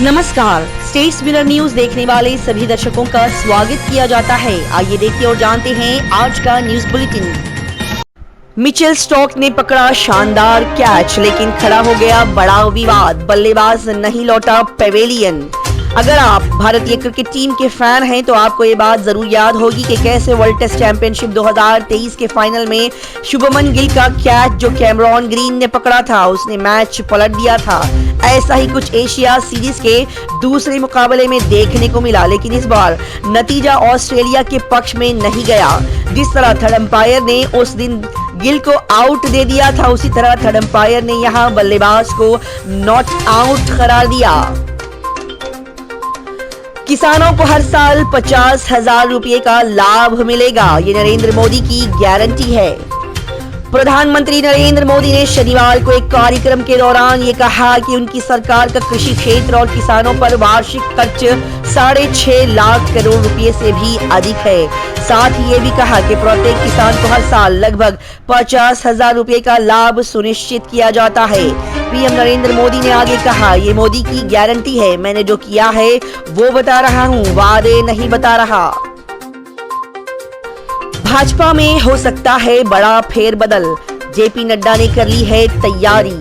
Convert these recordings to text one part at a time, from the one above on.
नमस्कार, states mirror news देखने वाले सभी दर्शकों का स्वागत किया जाता है। आइए देखते और जानते हैं आज का न्यूज बुलेटिन। मिचेल स्टॉक ने पकड़ा शानदार कैच, लेकिन खड़ा हो गया बड़ा विवाद। बल्लेबाज नहीं लौटा पेवेलियन। अगर आप भारतीय क्रिकेट टीम के फैन हैं तो आपको ये बात जरूर याद होगी कि कैसे वर्ल्ड टेस्ट चैंपियनशिप 2023 के फाइनल में शुभमन गिल का कैच जो कैमरॉन ग्रीन ने पकड़ा था, उसने मैच पलट दिया था। ऐसा ही कुछ एशिया सीरीज के दूसरे मुकाबले में देखने को मिला, लेकिन इस बार नतीजा ऑस्ट्रेलिया के पक्ष में नहीं गया। जिस तरह थर्ड अंपायर ने उस दिन गिल को आउट दे दिया था, उसी तरह थर्ड अंपायर ने यहां बल्लेबाज को नॉट आउट करार दिया। किसानों को हर साल 50,000 रुपए का लाभ मिलेगा, ये नरेंद्र मोदी की गारंटी है। प्रधानमंत्री नरेंद्र मोदी ने शनिवार को एक कार्यक्रम के दौरान ये कहा कि उनकी सरकार का कृषि क्षेत्र और किसानों पर वार्षिक खर्च 6.5 लाख करोड़ रुपए से भी अधिक है। साथ ही ये भी कहा कि प्रत्येक किसान को हर साल लगभग 50,000 रुपए का लाभ सुनिश्चित किया जाता है। पीएम नरेंद्र मोदी ने आगे कहा, ये मोदी की गारंटी है, मैंने जो किया है वो बता रहा हूँ, वादे नहीं बता रहा। भाजपा में हो सकता है बड़ा फेरबदल, जेपी नड्डा ने कर ली है तैयारी।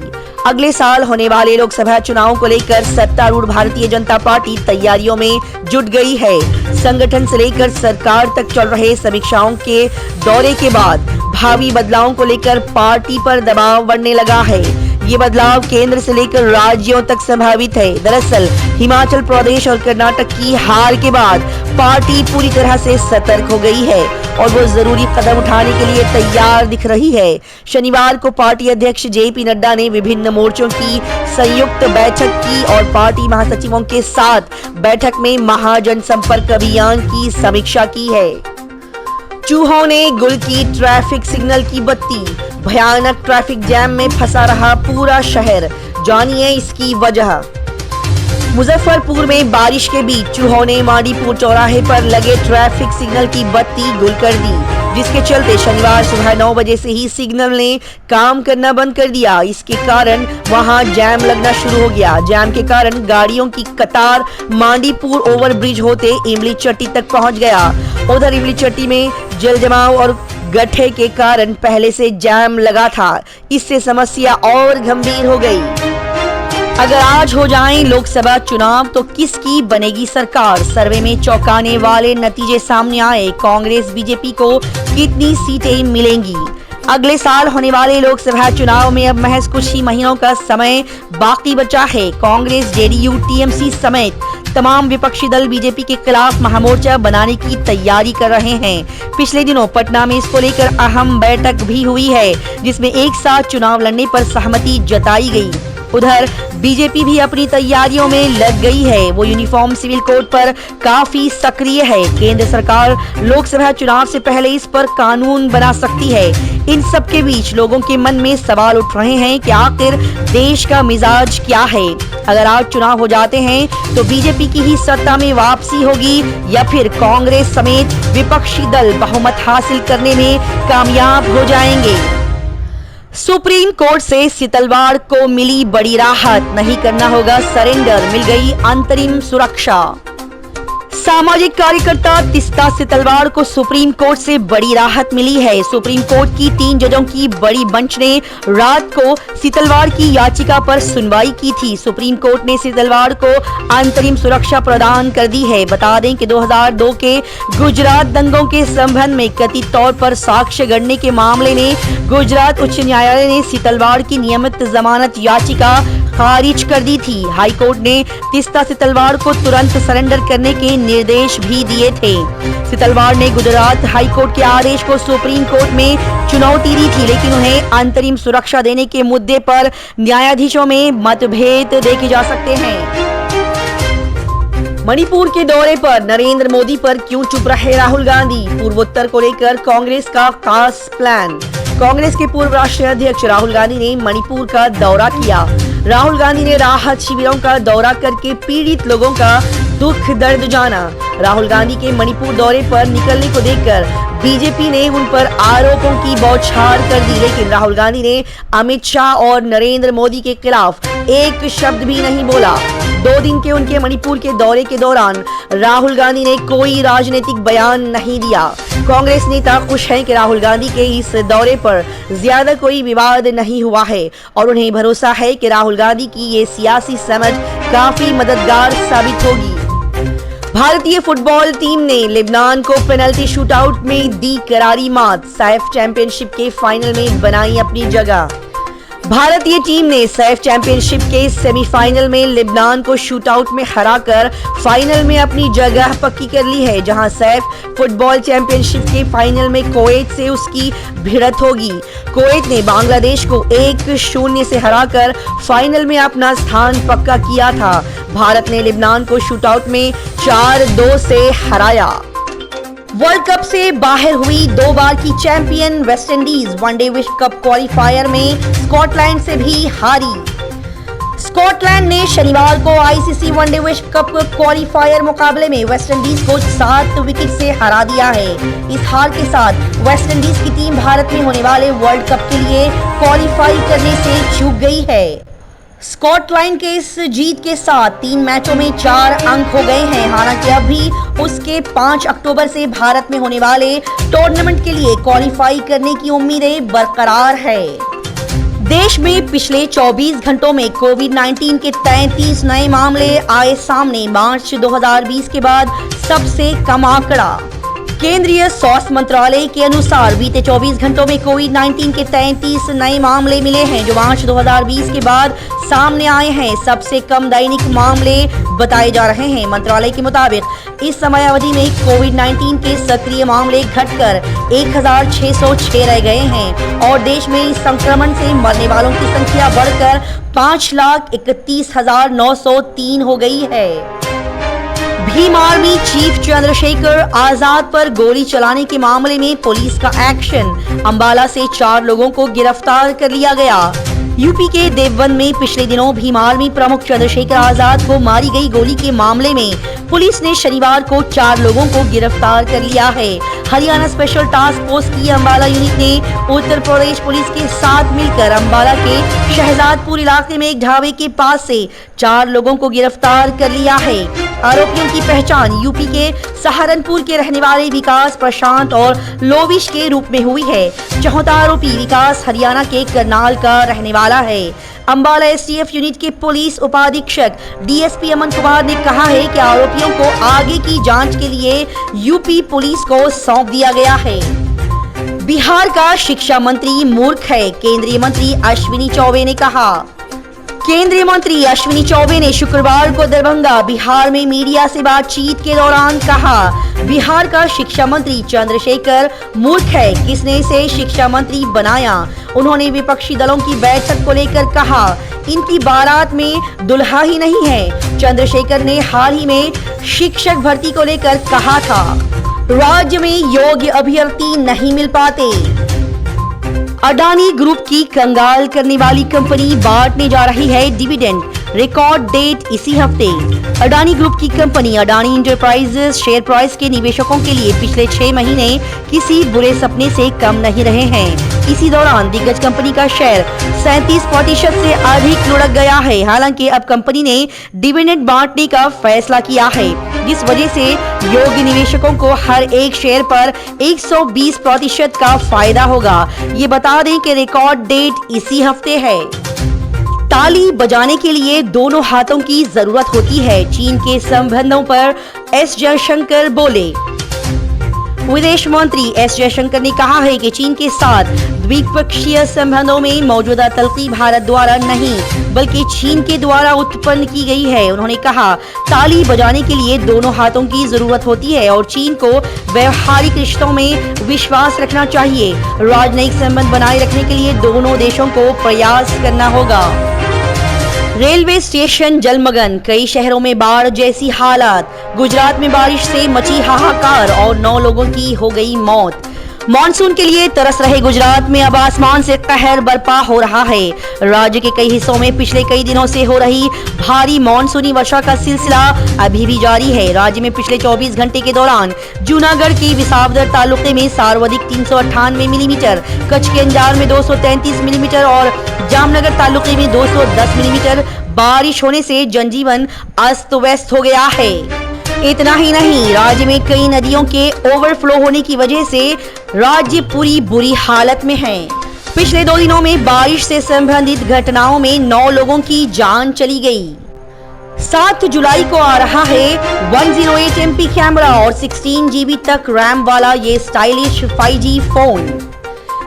अगले साल होने वाले लोकसभा चुनाव को लेकर सत्तारूढ़ भारतीय जनता पार्टी तैयारियों में जुट गई है। संगठन से लेकर सरकार तक चल रहे समीक्षाओं के दौरे के बाद भावी बदलावों को लेकर पार्टी पर दबाव बढ़ने लगा है। ये बदलाव केंद्र से लेकर राज्यों तक संभावित है। दरअसल हिमाचल प्रदेश और कर्नाटक की हार के बाद पार्टी पूरी तरह से सतर्क हो गई है और वो जरूरी कदम उठाने के लिए तैयार दिख रही है। शनिवार को पार्टी अध्यक्ष जेपी नड्डा ने विभिन्न मोर्चों की संयुक्त बैठक की और पार्टी महासचिवों के साथ बैठक में महाजनसंपर्क अभियान की समीक्षा की है। चूहों ने गुल की ट्रैफिक सिग्नल की बत्ती, भयानक ट्रैफिक जैम में फंसा रहा पूरा शहर, जानिए इसकी वजह। मुजफ्फरपुर में बारिश के बीच चूहों ने मांडीपुर चौराहे पर लगे ट्रैफिक सिग्नल की बत्ती गुल कर दी, जिसके चलते शनिवार सुबह 9 बजे से ही सिग्नल ने काम करना बंद कर दिया। इसके कारण वहां जैम लगना शुरू हो गया। जैम के कारण गाड़ियों की कतार मांडीपुर ओवरब्रिज होते इमली चट्टी तक पहुंच गया। उधर इमली चट्टी में जल जमाव और गड्ढे के कारण पहले से जैम लगा था, इससे समस्या और गंभीर हो गई। अगर आज हो जाएं लोकसभा चुनाव तो किसकी बनेगी सरकार? सर्वे में चौंकाने वाले नतीजे सामने आए। कांग्रेस बीजेपी को कितनी सीटें मिलेंगी? अगले साल होने वाले लोकसभा चुनाव में अब महज कुछ ही महीनों का समय बाकी बचा है। कांग्रेस, जेडीयू, टीएमसी समेत तमाम विपक्षी दल बीजेपी के खिलाफ महामोर्चा बनाने की तैयारी कर रहे हैं। पिछले दिनों पटना में इसको लेकर अहम बैठक भी हुई है, जिसमें एक साथ चुनाव लड़ने पर सहमति जताई गई। उधर बीजेपी भी अपनी तैयारियों में लग गई है। वो यूनिफॉर्म सिविल कोड पर काफी सक्रिय है। केंद्र सरकार लोकसभा चुनाव से पहले इस पर कानून बना सकती है। इन सब के बीच लोगों के मन में सवाल उठ रहे हैं कि आखिर देश का मिजाज क्या है? अगर आज चुनाव हो जाते हैं तो बीजेपी की ही सत्ता में वापसी होगी या फिर कांग्रेस समेत विपक्षी दल बहुमत हासिल करने में कामयाब हो जाएंगे? सुप्रीम कोर्ट से सीतलवाड़ को मिली बड़ी राहत, नहीं करना होगा सरेंडर, मिल गई अंतरिम सुरक्षा। सामाजिक कार्यकर्ता तिस्ता सीतलवाड़ को सुप्रीम कोर्ट से बड़ी राहत मिली है। सुप्रीम कोर्ट की 3 जजों की बड़ी बेंच ने रात को सीतलवाड़ की याचिका पर सुनवाई की थी। सुप्रीम कोर्ट ने सीतलवाड़ को अंतरिम सुरक्षा प्रदान कर दी है। बता दें कि 2002 के गुजरात दंगों के संबंध में कथित तौर पर साक्ष्य गढ़ने के मामले में गुजरात उच्च न्यायालय ने सीतलवाड़ की नियमित जमानत याचिका खारिज कर दी थी। हाईकोर्ट ने तिस्ता सीतलवाड़ को तुरंत सरेंडर करने के निर्देश भी दिए थे। सीतलवाड़ ने गुजरात हाईकोर्ट के आदेश को सुप्रीम कोर्ट में चुनौती दी थी, लेकिन उन्हें अंतरिम सुरक्षा देने के मुद्दे पर न्यायाधीशों में मतभेद देखे जा सकते हैं। मणिपुर के दौरे पर नरेंद्र मोदी पर क्यों चुप रहे राहुल गांधी? पूर्वोत्तर को लेकर कांग्रेस का खास प्लान। कांग्रेस के पूर्व राष्ट्रीय अध्यक्ष राहुल गांधी ने मणिपुर का दौरा किया। राहुल गांधी ने राहत शिविरों का दौरा करके पीड़ित लोगों का दुख दर्द जाना। राहुल गांधी के मणिपुर दौरे पर निकलने को देखकर बीजेपी ने उन पर आरोपों की बौछार कर दी, लेकिन राहुल गांधी ने अमित शाह और नरेंद्र मोदी के खिलाफ एक शब्द भी नहीं बोला। 2 दिन के उनके मणिपुर के दौरे के दौरान राहुल गांधी ने कोई राजनीतिक बयान नहीं दिया। कांग्रेस नेता खुश हैं कि राहुल गांधी के इस दौरे पर ज्यादा कोई विवाद नहीं हुआ है और उन्हें भरोसा है कि राहुल गांधी की ये सियासी समझ काफी मददगार साबित होगी। भारतीय फुटबॉल टीम ने लेबनान को पेनल्टी शूटआउट में दी करारी मात, सैफ चैंपियनशिप के फाइनल में बनाई अपनी जगह। भारतीय टीम ने सैफ चैंपियनशिप के सेमीफाइनल में लेबनान को शूटआउट में हराकर फाइनल में अपनी जगह पक्की कर ली है, जहां सैफ फुटबॉल चैंपियनशिप के फाइनल में कुवैत से उसकी भिड़त होगी। कुवैत ने बांग्लादेश को 1-0 से हराकर फाइनल में अपना स्थान पक्का किया था। भारत ने लेबनान को शूटआउट में 4-2 से हराया। वर्ल्ड कप से बाहर हुई 2 बार की चैंपियन वेस्टइंडीज वनडे विश्व कप क्वालिफायर में स्कॉटलैंड से भी हारी। स्कॉटलैंड ने शनिवार को आईसीसी वनडे विश्व कप क्वालिफायर मुकाबले में वेस्टइंडीज को 7 विकेट से हरा दिया है। इस हार के साथ वेस्टइंडीज की टीम भारत में होने वाले वर्ल्ड कप के लिए क्वालिफाई करने से चूक गई है। स्कॉटलैंड के इस जीत के साथ 3 मैचों में 4 अंक हो गए हैं। हालांकि अभी उसके 5 अक्टूबर से भारत में होने वाले टूर्नामेंट के लिए क्वालिफाई करने की उम्मीदें बरकरार है। देश में पिछले 24 घंटों में कोविड-19 के 33 नए मामले आए सामने, मार्च 2020 के बाद सबसे कम आंकड़ा। केंद्रीय स्वास्थ्य मंत्रालय के अनुसार बीते 24 घंटों में कोविड-19 के 33 नए मामले मिले हैं, जो मार्च 2020 के बाद सामने आए हैं। सबसे कम दैनिक मामले बताए जा रहे हैं। मंत्रालय के मुताबिक इस समय अवधि में कोविड-19 के सक्रिय मामले घटकर 1606 रह गए हैं और देश में इस संक्रमण से मरने वालों की संख्या बढ़कर 5,31,903 हो गई है। भीम आर्मी चीफ चंद्रशेखर आजाद पर गोली चलाने के मामले में पुलिस का एक्शन, अंबाला से 4 लोगों को गिरफ्तार कर लिया गया। यूपी के देवबंद में पिछले दिनों भीम आर्मी प्रमुख चंद्रशेखर आजाद को मारी गई गोली के मामले में पुलिस ने शनिवार को 4 लोगों को गिरफ्तार कर लिया है। हरियाणा स्पेशल टास्क फोर्स की अंबाला यूनिट ने उत्तर प्रदेश पुलिस के साथ मिलकर अंबाला के शहजादपुर इलाके में एक ढाबे के पास से 4 लोगों को गिरफ्तार कर लिया है। आरोपियों की पहचान यूपी के सहारनपुर के रहने वाले विकास, प्रशांत और लोविश के रूप में हुई है। चौथा आरोपी विकास हरियाणा के करनाल का रहने वाला है। अंबाला एसटीएफ यूनिट के पुलिस उपाधीक्षक डीएसपी अमन कुमार ने कहा है कि आरोपियों को आगे की जांच के लिए यूपी पुलिस को सौंप दिया गया है। बिहार का शिक्षा मंत्री मूर्ख है, केंद्रीय मंत्री अश्विनी चौबे ने कहा। केंद्रीय मंत्री अश्विनी चौबे ने शुक्रवार को दरभंगा, बिहार में मीडिया से बातचीत के दौरान कहा, बिहार का शिक्षा मंत्री चंद्रशेखर मूर्ख है, किसने इसे शिक्षा मंत्री बनाया। उन्होंने विपक्षी दलों की बैठक को लेकर कहा, इनकी बारात में दुल्हा ही नहीं है। चंद्रशेखर ने हाल ही में शिक्षक भर्ती को लेकर कहा था, राज्य में योग्य अभ्यर्थी नहीं मिल पाते। अडानी ग्रुप की कंगाल करने वाली कंपनी बांटने जा रही है डिविडेंड, रिकॉर्ड डेट इसी हफ्ते। अडानी ग्रुप की company Adani enterprises share price के निवेशकों के लिए पिछले 6 महीने किसी बुरे सपने से कम नहीं रहे हैं। इसी दौरान दिग्गज कंपनी का शेयर 37% से अधिक लुढ़क गया है। हालांकि अब कंपनी ने डिविडेंड बांटने का फैसला किया है, जिस वजह से योग्य निवेशकों को हर एक शेयर पर 120% का फायदा होगा। ये बता दें कि रिकॉर्ड डेट इसी हफ्ते है। ताली बजाने के लिए दोनों हाथों की जरूरत होती है, चीन के संबंधों पर एस जयशंकर बोले। विदेश मंत्री एस जयशंकर ने कहा है कि चीन के साथ द्विपक्षीय संबंधों में मौजूदा तल्खी भारत द्वारा नहीं बल्कि चीन के द्वारा उत्पन्न की गई है। उन्होंने कहा, ताली बजाने के लिए दोनों हाथों की जरूरत होती है और चीन को व्यवहारिक रिश्तों में विश्वास रखना चाहिए। राजनयिक संबंध बनाए रखने के लिए दोनों देशों को प्रयास करना होगा। रेलवे स्टेशन जलमग्न, कई शहरों में बाढ़ जैसी हालात। गुजरात में बारिश से मची हाहाकार और 9 लोगों की हो गई मौत। मॉनसून के लिए तरस रहे गुजरात में अब आसमान से कहर बरपा हो रहा है। राज्य के कई हिस्सों में पिछले कई दिनों से हो रही भारी मॉनसूनी वर्षा का सिलसिला अभी भी जारी है। राज्य में पिछले 24 घंटे के दौरान जूनागढ़ के विसावदर तालुके में सर्वाधिक 398 मिलीमीटर, कच्छ के अंजार में 233 मिलीमीटर और जामनगर तालुके में 210 मिलीमीटर बारिश होने से जनजीवन अस्त व्यस्त हो गया है। इतना ही नहीं, राज्य में कई नदियों के ओवरफ्लो होने की वजह से राज्य पूरी बुरी हालत में है। पिछले 2 दिनों में बारिश से संबंधित घटनाओं में 9 लोगों की जान चली गई। 7 जुलाई को आ रहा है 108 MP कैमरा और 16 GB तक रैम वाला ये स्टाइलिश 5G फोन।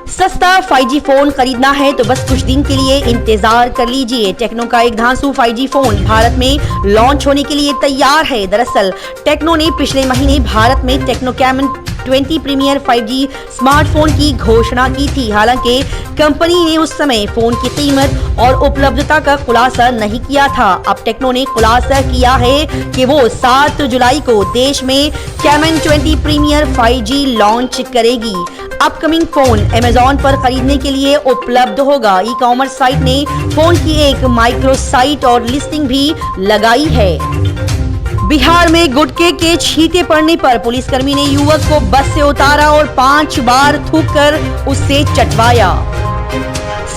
सस्ता 5G फोन खरीदना है तो बस कुछ दिन के लिए इंतजार कर लीजिए। टेक्नो का एक धांसू 5G फोन भारत में लॉन्च होने के लिए तैयार है। दरअसल टेक्नो ने पिछले महीने भारत में techno caiman 20 premiere 5G smartphone की घोषणा की थी। हालांकि कंपनी ने उस समय फोन की कीमत और उपलब्धता का खुलासा नहीं किया था। अब टेक्नो ने खुलासा किया है कि वो 7 जुलाई को देश में कैमन 20 प्रीमियर 5G लॉन्च करेगी। अपकमिंग फोन अमेज़न पर खरीदने के लिए उपलब्ध होगा। ई कॉमर्स साइट ने फोन की एक माइक्रो साइट और लिस्टिंग भी लगाई है। बिहार में गुटखे के छींटे पड़ने पर पुलिसकर्मी ने युवक को बस से उतारा और 5 बार थूककर उससे चटवाया।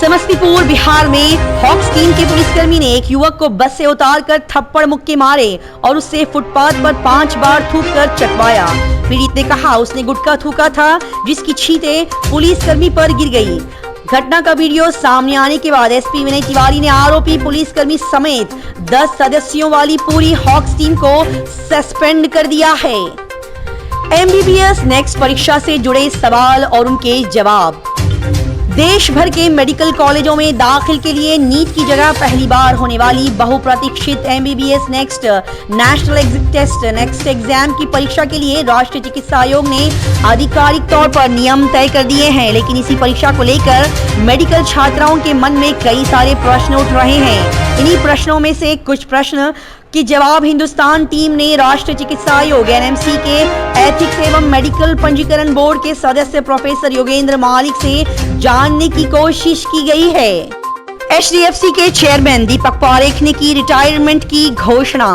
समस्तीपुर बिहार में हॉक्स टीम के पुलिसकर्मी ने एक युवक को बस से उतारकर थप्पड़ मुक्के मारे और उससे फुटपाथ पर 5 बार थूककर चटवाया। पीड़ित ने कहा उसने गुटखा थूका था जिसकी छींटे पुलिसकर्मी पर गिर गई। घटना का वीडियो सामने आने के बाद एसपी विनय तिवारी ने आरोपी पुलिसकर्मी समेत 10 सदस्यों वाली पूरी हॉक्स टीम को सस्पेंड कर दिया है। MBBS नेक्स्ट परीक्षा से जुड़े सवाल और उनके जवाब। देश भर के मेडिकल कॉलेजों में दाखिल के लिए नीट की जगह पहली बार होने वाली बहुप्रतीक्षित MBBS next national exit test next exam की परीक्षा के लिए राष्ट्रीय चिकित्सा आयोग ने आधिकारिक तौर पर नियम तय कर दिए हैं। लेकिन इसी परीक्षा को लेकर मेडिकल छात्राओं के मन में कई सारे प्रश्न उठ रहे हैं। इन्हीं प्रश्नों में से कुछ प्रश्न कि जवाब हिंदुस्तान टीम ने राष्ट्रीय चिकित्सा आयोग NMC के एथिक्स एवं मेडिकल पंजीकरण बोर्ड के सदस्य प्रोफेसर योगेंद्र मालिक से जानने की कोशिश की गई है। HDFC के चेयरमैन दीपक पारेख ने की रिटायरमेंट की घोषणा।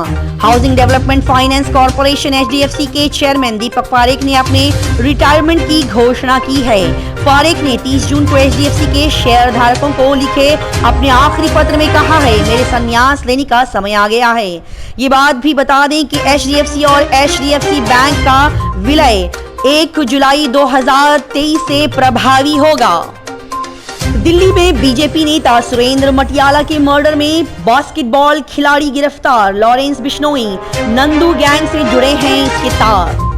Housing development finance corporation HDFC के चेयरमैन दीपक पारेख ने अपने रिटायरमेंट की घोषणा की है। पारेख ने 30 जून को HDFC के शेयर धारकों को लिखे अपने आखिरी पत्र में कहा है, मेरे संन्यास लेने का समय आ गया है। ये बात भी बता दें कि HDFC और HDFC बैंक का विलय 1 जुलाई 2023 से प्रभावी होगा। दिल्ली में बीजेपी नेता सुरेंद्र मटियाला के मर्डर में बास्केटबॉल खिलाड़ी गिरफ्तार। लॉरेंस बिश्नोई नंदू गैंग से जुड़े हैं इसके तार।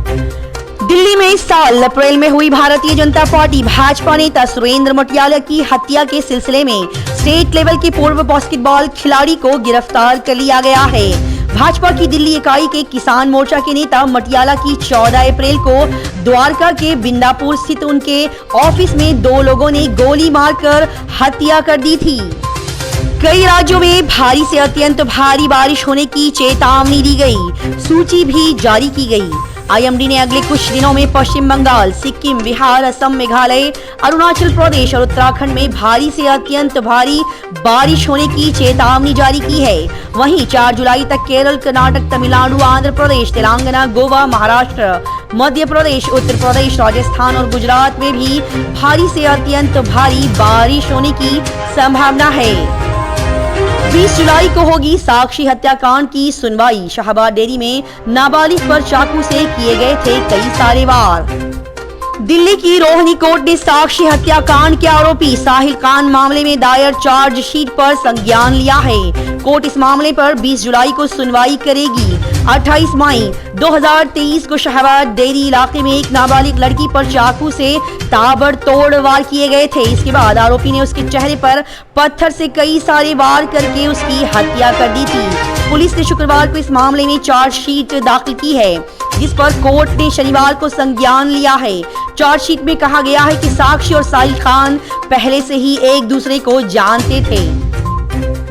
दिल्ली में इस साल अप्रैल में हुई भारतीय जनता पार्टी भाजपा नेता सुरेंद्र मटियाला की हत्या के सिलसिले में स्टेट लेवल के पूर्व बास्केटबॉल खिलाड़ी को गिरफ्तार कर लिया गया है। भाजपा की दिल्ली इकाई के किसान मोर्चा के नेता मटियाला की 14 अप्रैल को द्वारका के बिंदापुर स्थित उनके ऑफिस में 2 लोगों ने गोली मारकर हत्या कर दी थी। कई राज्यों में भारी से अत्यंत भारी बारिश होने की चेतावनी दी गई। सूची भी जारी की गई। IMD ने अगले कुछ दिनों में पश्चिम बंगाल, सिक्किम, बिहार, असम, मेघालय, अरुणाचल प्रदेश और उत्तराखंड में भारी से अत्यंत भारी बारिश होने की चेतावनी जारी की है। वहीं 4 जुलाई तक केरल, कर्नाटक, तमिलनाडु, आंध्र प्रदेश, तेलंगाना, गोवा, महाराष्ट्र, मध्य प्रदेश, उत्तर प्रदेश, राजस्थान और गुजरात में भी भारी से अत्यंत भारी बारिश होने की संभावना है। 20 जुलाई को होगी साक्षी हत्याकांड की सुनवाई। शाहबाद डेयरी में नाबालिग पर चाकू से किए गए थे कई सारे वार। दिल्ली की रोहिणी कोर्ट ने साक्षी हत्याकांड के आरोपी साहिल खान मामले में दायर चार्जशीट पर संज्ञान लिया है। कोर्ट इस मामले पर 20 जुलाई को सुनवाई करेगी। 28 मई 2023 को शाहबाद डेयरी इलाके में एक नाबालिग लड़की पर चाकू से ताबड़तोड़ वार किए गए थे। इसके बाद आरोपी ने उसके चेहरे पर पत्थर से कई सारे वार करके उसकी हत्या कर दी थी। पुलिस ने शुक्रवार को इस मामले में चार्जशीट दाखिल की है, जिस पर कोर्ट ने शनिवार को संज्ञान लिया है। चार्जशीट में कहा गया है कि साक्षी और साहिल खान पहले से ही एक दूसरे को जानते थे।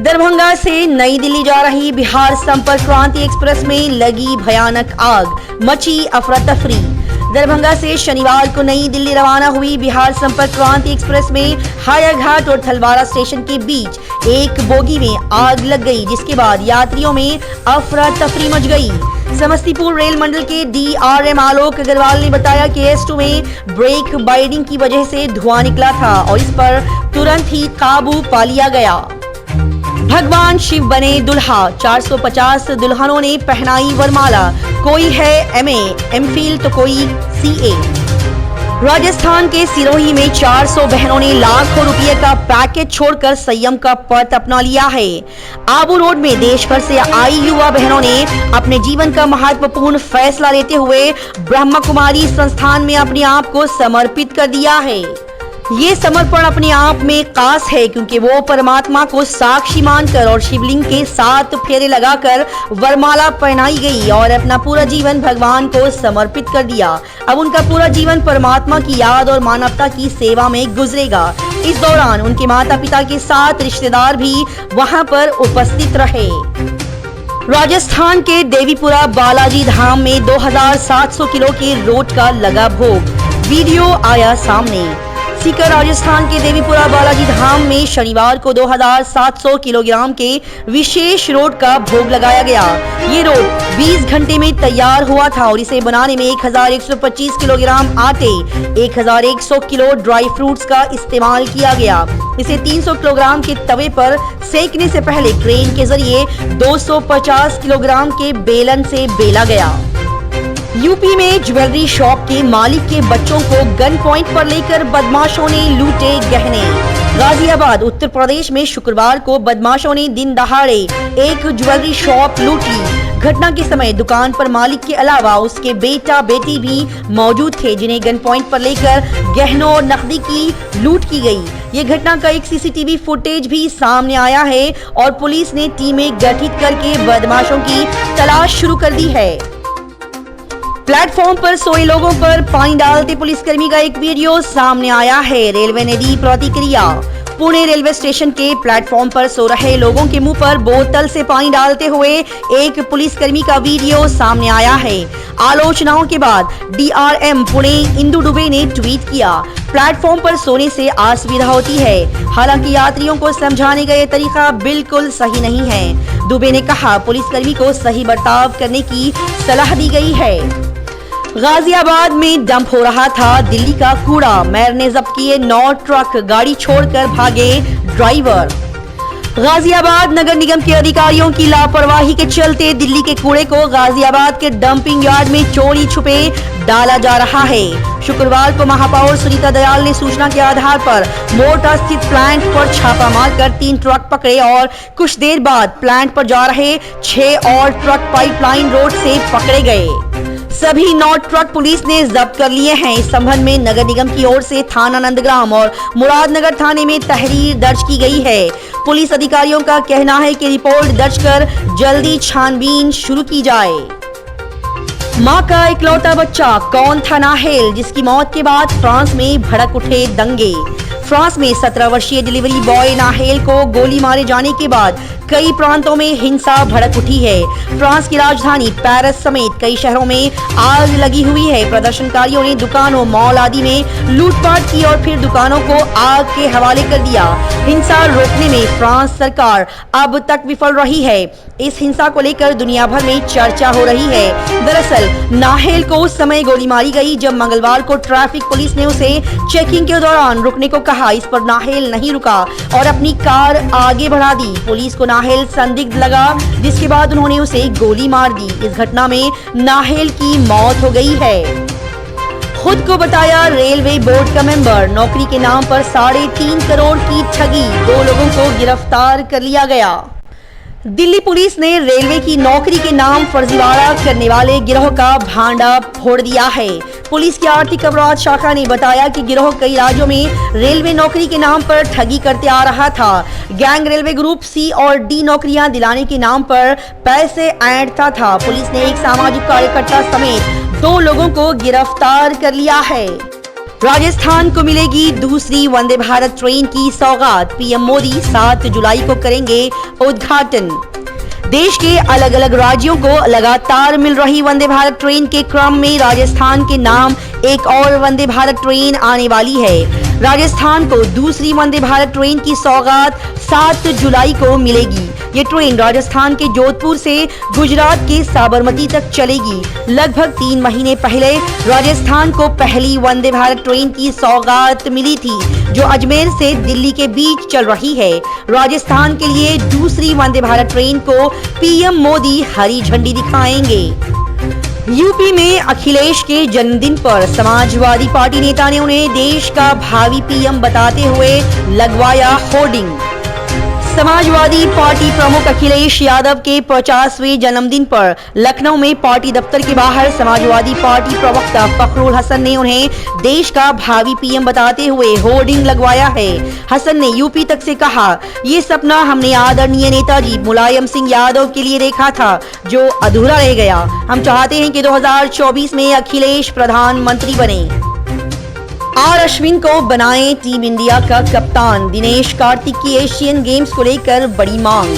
दरभंगा से नई दिल्ली जा रही बिहार संपर्क क्रांति एक्सप्रेस में लगी भयानक आग, मची अफरा तफरी। दरभंगा से शनिवार को नई दिल्ली रवाना हुई बिहार संपर्क क्रांति एक्सप्रेस में हायाघाट और थलवारा स्टेशन के बीच एक बोगी में आग लग गई, जिसके बाद यात्रियों में अफरा तफरी मच गई। समस्तीपुर रेल मंडल के DRM आलोक अग्रवाल ने बताया कि S2 में ब्रेक बाइडिंग की वजह से धुआं निकला था और इस पर तुरंत ही काबू पा लिया गया। भगवान शिव बने दुल्हा, 450 दुल्हनों ने पहनाई वरमाला, कोई है MA, MPhil तो कोई CA। राजस्थान के सिरोही में 400 बहनों ने लाखों रुपए का पैकेज छोड़कर संयम का पथ अपना लिया है। आबू रोड में देश भर से आई युवा बहनों ने अपने जीवन का महत्वपूर्ण फैसला लेते हुए ब्रह्मा कुमारी संस्थान में अपने आप को समर्पित कर दिया है। ये समर्पण अपने आप में खास है क्योंकि वो परमात्मा को साक्षी मानकर और शिवलिंग के 7 फेरे लगाकर वरमाला पहनाई गई और अपना पूरा जीवन भगवान को समर्पित कर दिया। अब उनका पूरा जीवन परमात्मा की याद और मानवता की सेवा में गुजरेगा। इस दौरान उनके माता पिता के साथ रिश्तेदार भी वहां पर उपस्थित रहे। राजस्थान के देवीपुरा बालाजी धाम में 2700 किलो के रोट का लगा भोग, वीडियो आया सामने। सीकर राजस्थान के देवीपुरा बालाजी धाम में शनिवार को 2700 किलोग्राम के विशेष रोट का भोग लगाया गया। ये रोट 20 घंटे में तैयार हुआ था और इसे बनाने में 1125 किलोग्राम आटे, 1100 किलो ड्राई फ्रूट्स का इस्तेमाल किया गया। इसे 300 किलोग्राम के तवे पर सेकने से पहले क्रेन के जरिए 250 किलोग्राम के बेलन से बेला गया। यूपी में ज्वेलरी शॉप के मालिक के बच्चों को गन पॉइंट पर लेकर बदमाशों ने लूटे गहने। गाजियाबाद उत्तर प्रदेश में शुक्रवार को बदमाशों ने दिन दहाड़े एक ज्वेलरी शॉप लूट ली। घटना के समय दुकान पर मालिक के अलावा उसके बेटा बेटी भी मौजूद थे, जिन्हें गन पॉइंट पर लेकर गहनों और नकदी की लूट की गई। ये घटना का एक CCTV फुटेज भी सामने आया है और पुलिस ने टीमें गठित करके बदमाशों की तलाश शुरू कर दी है। प्लेटफॉर्म पर सोए लोगों पर पानी डालते पुलिसकर्मी का एक वीडियो सामने आया है। रेलवे ने दी प्रतिक्रिया। पुणे रेलवे स्टेशन के प्लेटफॉर्म पर सो रहे लोगों के मुंह पर बोतल से पानी डालते हुए एक पुलिसकर्मी का वीडियो सामने आया है। आलोचनाओं के बाद DRM पुणे इंदु दुबे ने ट्वीट किया, प्लेटफॉर्म पर सोने से असुविधा होती है, हालांकि यात्रियों को समझाने का ये तरीका बिल्कुल सही नहीं है। दुबे ने कहा, पुलिसकर्मी को सही बर्ताव करने की सलाह दी गई है। गाजियाबाद में डंप हो रहा था दिल्ली का कूड़ा, मेयर ने जब्त किए 9 ट्रक, गाड़ी छोड़कर भागे ड्राइवर। गाजियाबाद नगर निगम के अधिकारियों की लापरवाही के चलते दिल्ली के कूड़े को गाजियाबाद के डंपिंग यार्ड में चोरी छुपे डाला जा रहा है। शुक्रवार को महापौर सुनीता दयाल ने सूचना के आधार पर मोटा स्थित प्लांट पर छापा मारकर 3 ट्रक पकड़े और कुछ देर बाद प्लांट पर जा रहे 6 और ट्रक पाइपलाइन रोड से पकड़े गए। सभी 9 ट्रक पुलिस ने जब्त कर लिए हैं। इस संबंध में नगर निगम की ओर से थाना नंदग्राम और मुरादनगर थाने में तहरीर दर्ज की गई है। पुलिस अधिकारियों का कहना है कि रिपोर्ट दर्ज कर जल्दी छानबीन शुरू की जाए। मां का इकलौता बच्चा कौन था नाहेल, जिसकी मौत के बाद फ्रांस में भड़क उठे दंगे। फ्रांस में 17 वर्षीय डिलीवरी बॉय नाहेल को गोली मारे जाने के बाद कई प्रांतों में हिंसा भड़क उठी है। फ्रांस की राजधानी पेरिस समेत कई शहरों में आग लगी हुई है। प्रदर्शनकारियों ने दुकानों, मॉल आदि में लूटपाट की और फिर दुकानों को आग के हवाले कर दिया। हिंसा रोकने में फ्रांस सरकार अब तक विफल रही है। इस हिंसा को लेकर दुनिया भर में चर्चा हो रही है। दरअसल नाहेल को उस समय गोली मारी गई जब मंगलवार को ट्रैफिक पुलिस ने उसे चेकिंग के दौरान रुकने को कहा। इस पर नाहेल नहीं रुका और अपनी कार आगे बढ़ा दी। पुलिस को नाहेल संदिग्ध लगा, जिसके बाद उन्होंने उसे गोली मार दी। इस घटना में नाहेल की मौत हो गई है। खुद को बताया रेलवे बोर्ड का मेंबर, नौकरी के नाम पर 3.5 करोड़ की ठगी, 2 लोगों को गिरफ्तार कर लिया गया। दिल्ली पुलिस ने रेलवे की नौकरी के नाम फर्जीवाड़ा करने वाले गिरोह का भांडा फोड़ दिया है। पुलिस की आर्थिक अपराध शाखा ने बताया कि गिरोह कई राज्यों में रेलवे नौकरी के नाम पर ठगी करते आ रहा था। गैंग रेलवे ग्रुप C और D नौकरियां दिलाने के नाम पर पैसे ऐंठता था। पुलिस ने एक सामाजिक कार्यकर्ता समेत 2 लोगों को गिरफ्तार कर लिया है। राजस्थान को मिलेगी दूसरी वंदे भारत ट्रेन की सौगात, पीएम मोदी 7 जुलाई को करेंगे उद्घाटन। देश के अलग अलग राज्यों को लगातार मिल रही वंदे भारत ट्रेन के क्रम में राजस्थान के नाम एक और वंदे भारत ट्रेन आने वाली है। राजस्थान को दूसरी वंदे भारत ट्रेन की सौगात 7 जुलाई को मिलेगी। ये ट्रेन राजस्थान के जोधपुर से गुजरात के साबरमती तक चलेगी। लगभग 3 महीने पहले राजस्थान को पहली वंदे भारत ट्रेन की सौगात मिली थी, जो अजमेर से दिल्ली के बीच चल रही है। राजस्थान के लिए दूसरी वंदे भारत ट्रेन को पीएम मोदी हरी झंडी दिखाएंगे। यूपी में अखिलेश के जन्मदिन पर समाजवादी पार्टी नेता ने उन्हें देश का भावी पीएम बताते हुए लगवाया होर्डिंग। समाजवादी पार्टी प्रमुख अखिलेश यादव के 50वें जन्मदिन पर लखनऊ में पार्टी दफ्तर के बाहर समाजवादी पार्टी प्रवक्ता फखरुल हसन ने उन्हें देश का भावी पीएम बताते हुए होर्डिंग लगवाया है। हसन ने यूपी तक से कहा, ये सपना हमने आदरणीय नेताजी मुलायम सिंह यादव के लिए देखा था, जो अधूरा रह गया। हम चाहते हैं कि 2024 में अखिलेश प्रधानमंत्री बने। आर अश्विन को बनाएं टीम इंडिया का कप्तान। दिनेश कार्तिक की एशियन गेम्स को लेकर बड़ी मांग।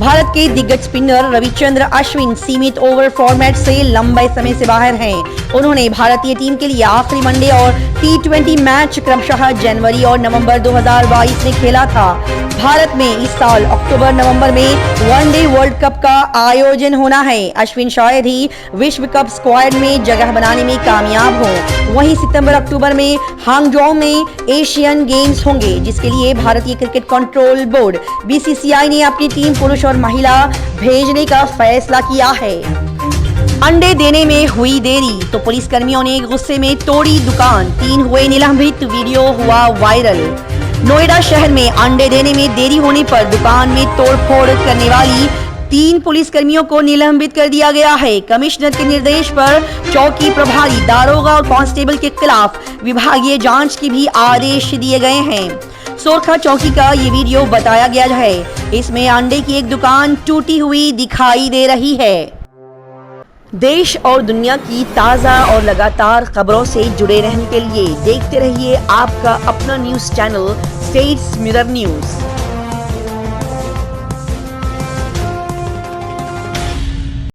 भारत के दिग्गज स्पिनर रविचंद्र अश्विन सीमित ओवर फॉर्मेट से लंबे समय से बाहर हैं। उन्होंने भारतीय टीम के लिए आखिरी वनडे और T20 मैच क्रमशः जनवरी और नवंबर 2022 में खेला था। भारत में इस साल अक्टूबर नवंबर में वनडे वर्ल्ड कप का आयोजन होना है। अश्विन शायद ही विश्व कप स्क्वाड में जगह बनाने में कामयाब हो। वहीं सितंबर अक्टूबर में हांगझोउ में एशियन गेम्स होंगे, जिसके लिए भारतीय क्रिकेट कंट्रोल बोर्ड BCCI ने अपनी टीम पुरुष और महिला भेजने का फैसला किया है। अंडे देने में हुई देरी तो पुलिसकर्मियों ने गुस्से में तोड़ी दुकान, 3 हुए निलंबित, वीडियो हुआ वायरल। नोएडा शहर में अंडे देने में देरी होने पर दुकान में तोड़फोड़ करने वाली 3 पुलिसकर्मियों को निलंबित कर दिया गया है। कमिश्नर के निर्देश पर चौकी प्रभारी, दारोगा और कांस्टेबल के खिलाफ विभागीय जांच के भी आदेश दिए गए हैं। सोरखा चौकी का ये वीडियो बताया गया है। इसमें अंडे की एक दुकान टूटी हुई दिखाई दे रही है। देश और दुनिया की ताज़ा और लगातार खबरों से जुड़े रहने के लिए देखते रहिए आपका अपना news channel states mirror news.